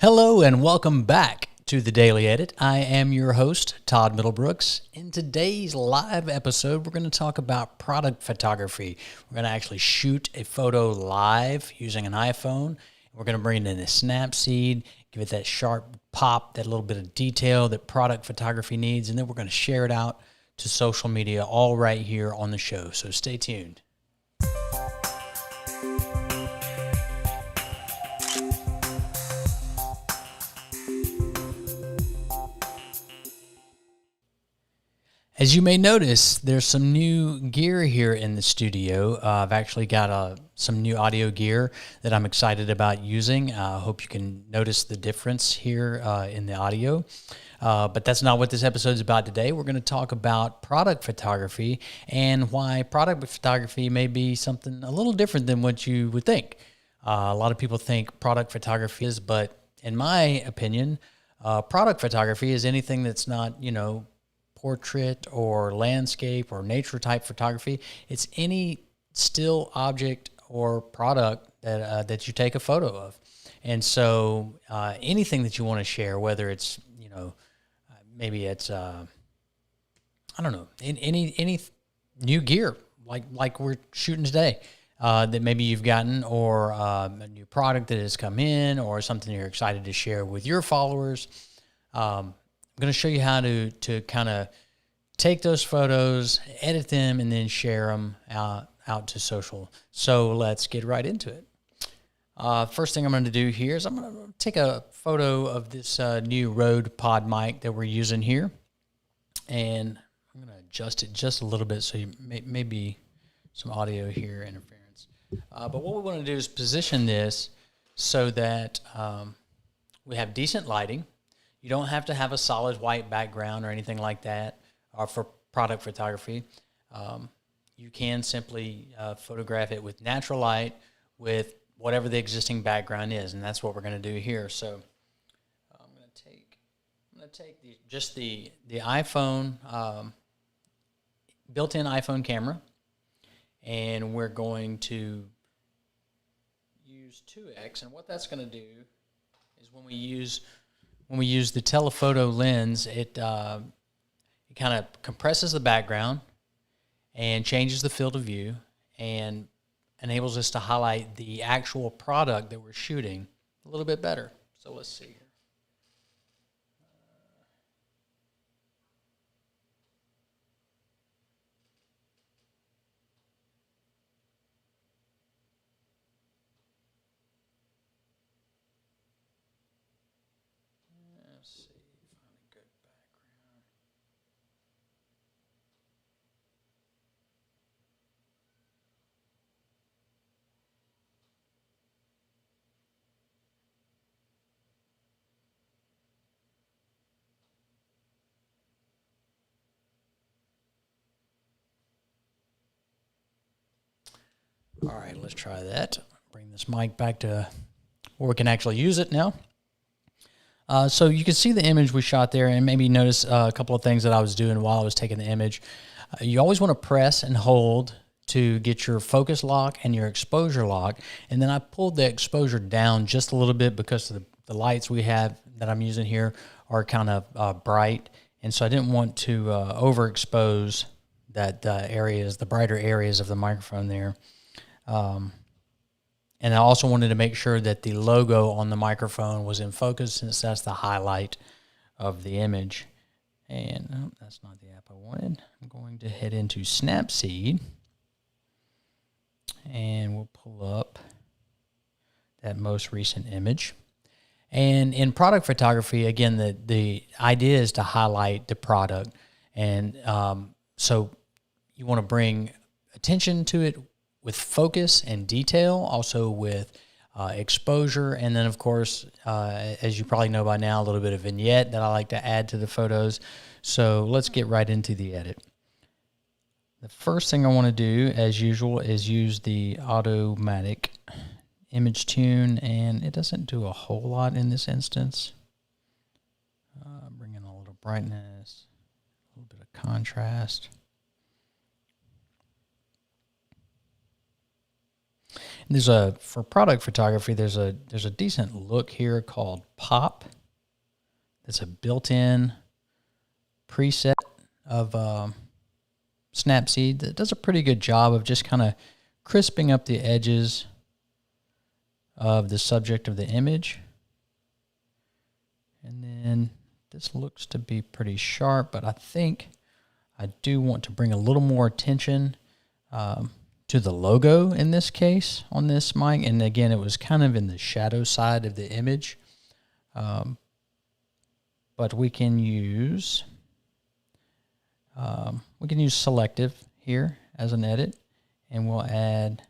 Hello and welcome back to the Daily Edit. I am your host, Todd Middlebrooks. In today's live episode, we're going to talk about product photography. We're going to actually shoot a photo live using an iPhone. We're going to bring it in a Snapseed, give it that sharp pop, that little bit of detail that product photography needs, and then we're going to share it out to social media all right here on the show. So stay tuned. As you may notice, there's some new gear here in the studio. I've actually got some new audio gear that I'm excited about using. I hope you can notice the difference here in the audio. But that's not what this episode is about today. We're going to talk about product photography and why product photography may be something a little different than what you would think. A lot of people think product photography is, but in my opinion, product photography is anything that's not, portrait or landscape or nature type photography. It's any still object or product that you take a photo of. And so anything that you want to share, whether it's, maybe it's, any new gear like we're shooting today that maybe you've gotten, or a new product that has come in, or something you're excited to share with your followers. I'm going to show you how to kind of take those photos, edit them, and then share them out to social. So let's get right into it. First thing I'm going to do here is I'm going to take a photo of this new Rode pod mic that we're using here. And I'm going to adjust it just a little bit so you maybe some audio here interference. But what we want to do is position this so that we have decent lighting. You don't have to have a solid white background or anything like that for product photography. You can simply photograph it with natural light with whatever the existing background is, and that's what we're going to do here. So I'm going to take the iPhone, built-in iPhone camera, and we're going to use 2x. And what that's going to do is when we use the telephoto lens, it kind of compresses the background and changes the field of view and enables us to highlight the actual product that we're shooting a little bit better. So let's see here. Let's see, find a good background. All right, let's try that. Bring this mic back to where we can actually use it now. So you can see the image we shot there, and maybe notice a couple of things that I was doing while I was taking the image. You always want to press and hold to get your focus lock and your exposure lock. And then I pulled the exposure down just a little bit because the lights we have that I'm using here are kind of bright. And so I didn't want to overexpose the brighter areas of the microphone there. And I also wanted to make sure that the logo on the microphone was in focus, since that's the highlight of the image. And that's not the app I wanted. I'm going to head into Snapseed, and we'll pull up that most recent image. And in product photography, again, the idea is to highlight the product. And so you want to bring attention to it with focus and detail, also with exposure, and then, of course, as you probably know by now, a little bit of vignette that I like to add to the photos. So let's get right into the edit. The first thing I want to do, as usual, is use the automatic image tune, and it doesn't do a whole lot in this instance. Bring in a little brightness, a little bit of contrast. And there's a, for product photography, there's a decent look here called Pop. That's a built-in preset of Snapseed that does a pretty good job of just kind of crisping up the edges of the subject of the image. And then this looks to be pretty sharp, but I think I do want to bring a little more attention to the logo in this case on this mic. And again, it was kind of in the shadow side of the image. But we can use selective here as an edit, and we'll add,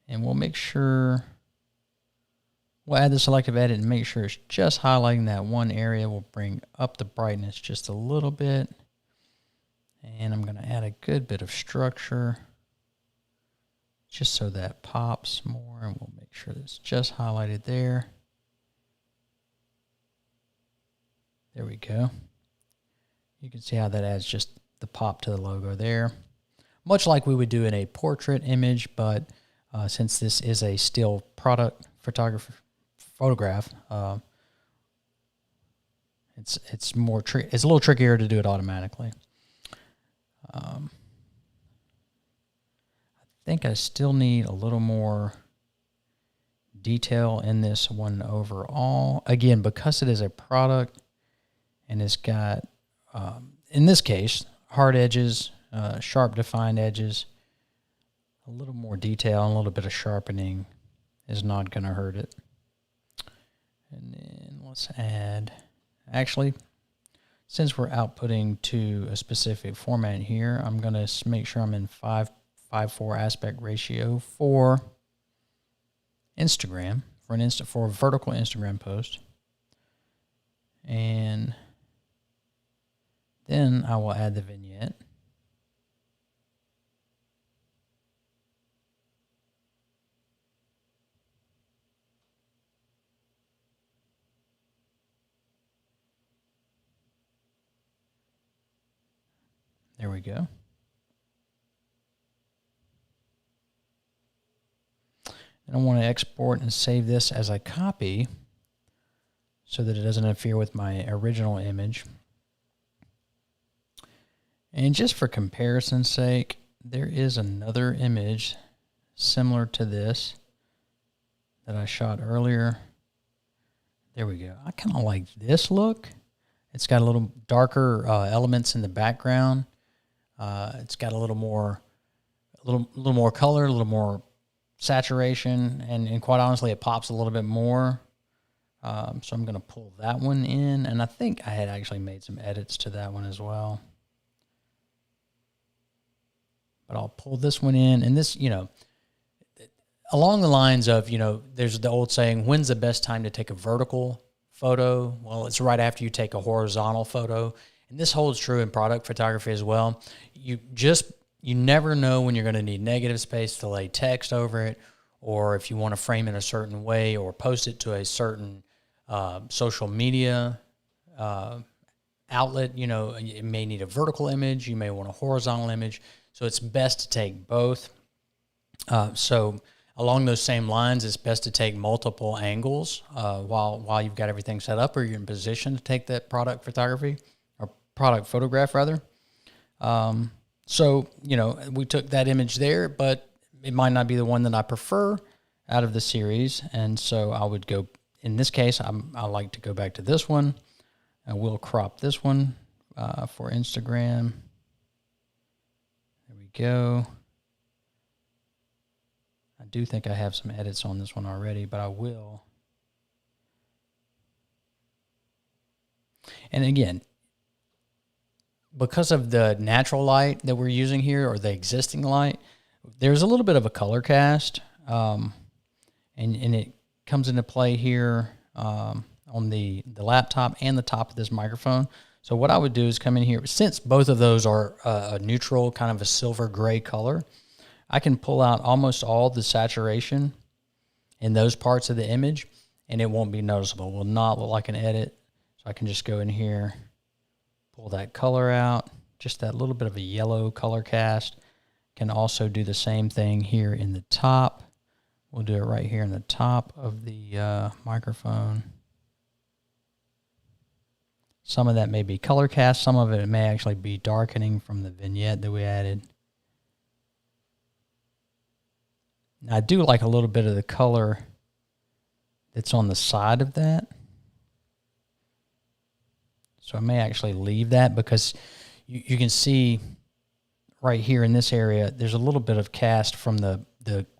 and we'll make sure, we'll add the selective edit and make sure it's just highlighting that one area. We'll bring up the brightness just a little bit, and I'm going to add a good bit of structure just so that pops more, and we'll make sure that it's just highlighted there. There we go. You can see how that adds just the pop to the logo there. Much like we would do in a portrait image, but since this is a still product photograph, it's it's a little trickier to do it automatically. I think I still need a little more detail in this one overall. Again, because it is a product and it's got, in this case, hard edges, sharp defined edges, a little more detail and a little bit of sharpening is not going to hurt it. And then let's add, actually, since we're outputting to a specific format here, I'm going to make sure I'm in 5:4 aspect ratio for Instagram, for a vertical Instagram post. And then I will add the vignette. There we go. And I want to export and save this as a copy so that it doesn't interfere with my original image. And just for comparison's sake, there is another image similar to this that I shot earlier. There we go. I kind of like this look. It's got a little darker elements in the background. It's got a little more color, a little more saturation, and quite honestly, it pops a little bit more. So I'm going to pull that one in, and I think I had actually made some edits to that one as well. But I'll pull this one in, and this, along the lines of, there's the old saying, when's the best time to take a vertical photo? Well, it's right after you take a horizontal photo. And this holds true in product photography as well. You never know when you're going to need negative space to lay text over it, or if you want to frame it a certain way or post it to a certain social media outlet. You may need a vertical image. You may want a horizontal image. So it's best to take both. So along those same lines, it's best to take multiple angles while you've got everything set up, or you're in position to take that product photography or product photograph rather. So, we took that image there, but it might not be the one that I prefer out of the series. And so I would go, in this case, I like to go back to this one. And we'll crop this one for Instagram. There we go. I do think I have some edits on this one already, but I will. And again, because of the natural light that we're using here, or the existing light, there's a little bit of a color cast, and it comes into play here on the laptop and the top of this microphone. So what I would do is come in here, since both of those are a neutral, kind of a silver gray color, I can pull out almost all the saturation in those parts of the image, and it won't be noticeable. It will not look like an edit. So I can just go in here, pull that color out, just that little bit of a yellow color cast. Can also do the same thing here in the top. We'll do it right here in the top of the microphone. Some of that may be color cast. Some of it may actually be darkening from the vignette that we added. Now, I do like a little bit of the color that's on the side of that. So I may actually leave that because you can see right here in this area, there's a little bit of cast from the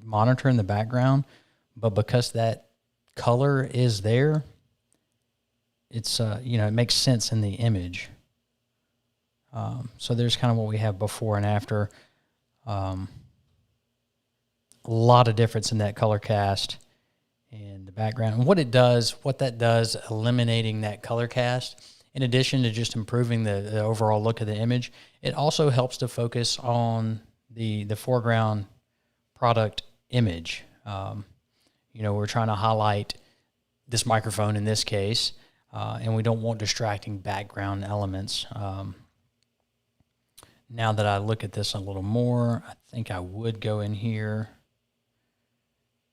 monitor in the background, but because that color is there, it's, it makes sense in the image. So there's kind of what we have before and after. A lot of difference in that color cast and the background. And what that does, eliminating that color cast, in addition to just improving the overall look of the image, it also helps to focus on the foreground product image. We're trying to highlight this microphone in this case, and we don't want distracting background elements. Now that I look at this a little more, I think I would go in here,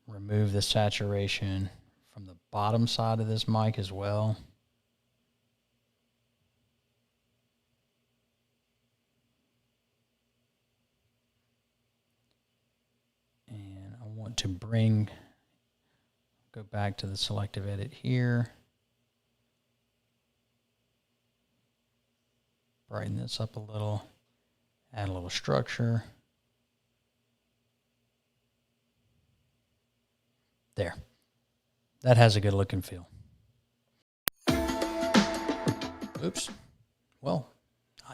remove the saturation from the bottom side of this mic as well. And I want to go back to the selective edit here. Brighten this up a little, add a little structure. There. That has a good look and feel. Oops. Well,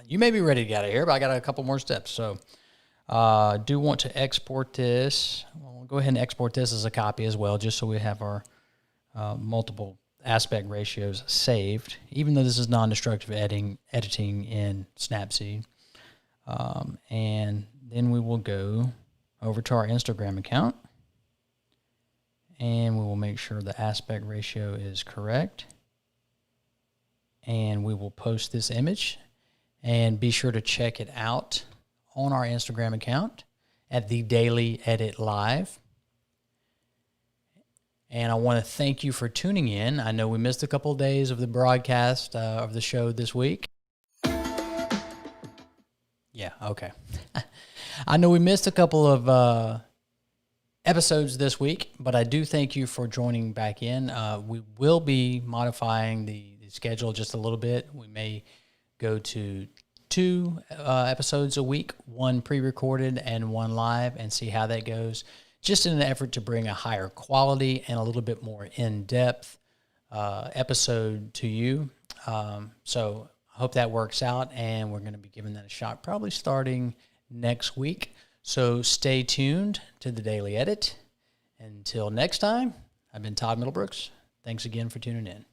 you may be ready to get out of here, but I got a couple more steps. So do want to export this. We'll go ahead and export this as a copy as well, just so we have our multiple aspect ratios saved, even though this is non-destructive editing in Snapseed. And then we will go over to our Instagram account, and we will make sure the aspect ratio is correct. And we will post this image, and be sure to check it out on our Instagram account at The Daily Edit Live. And I want to thank you for tuning in. I know we missed a couple of days of the broadcast of the show this week. Yeah, okay. I know we missed a couple of episodes this week, but I do thank you for joining back in. We will be modifying the schedule just a little bit. We may go to 2 episodes a week, 1 pre-recorded and 1 live, and see how that goes, just in an effort to bring a higher quality and a little bit more in-depth episode to you. So I hope that works out, and we're going to be giving that a shot probably starting next week. So stay tuned to The Daily Edit. Until next time, I've been Todd Middlebrooks. Thanks again for tuning in.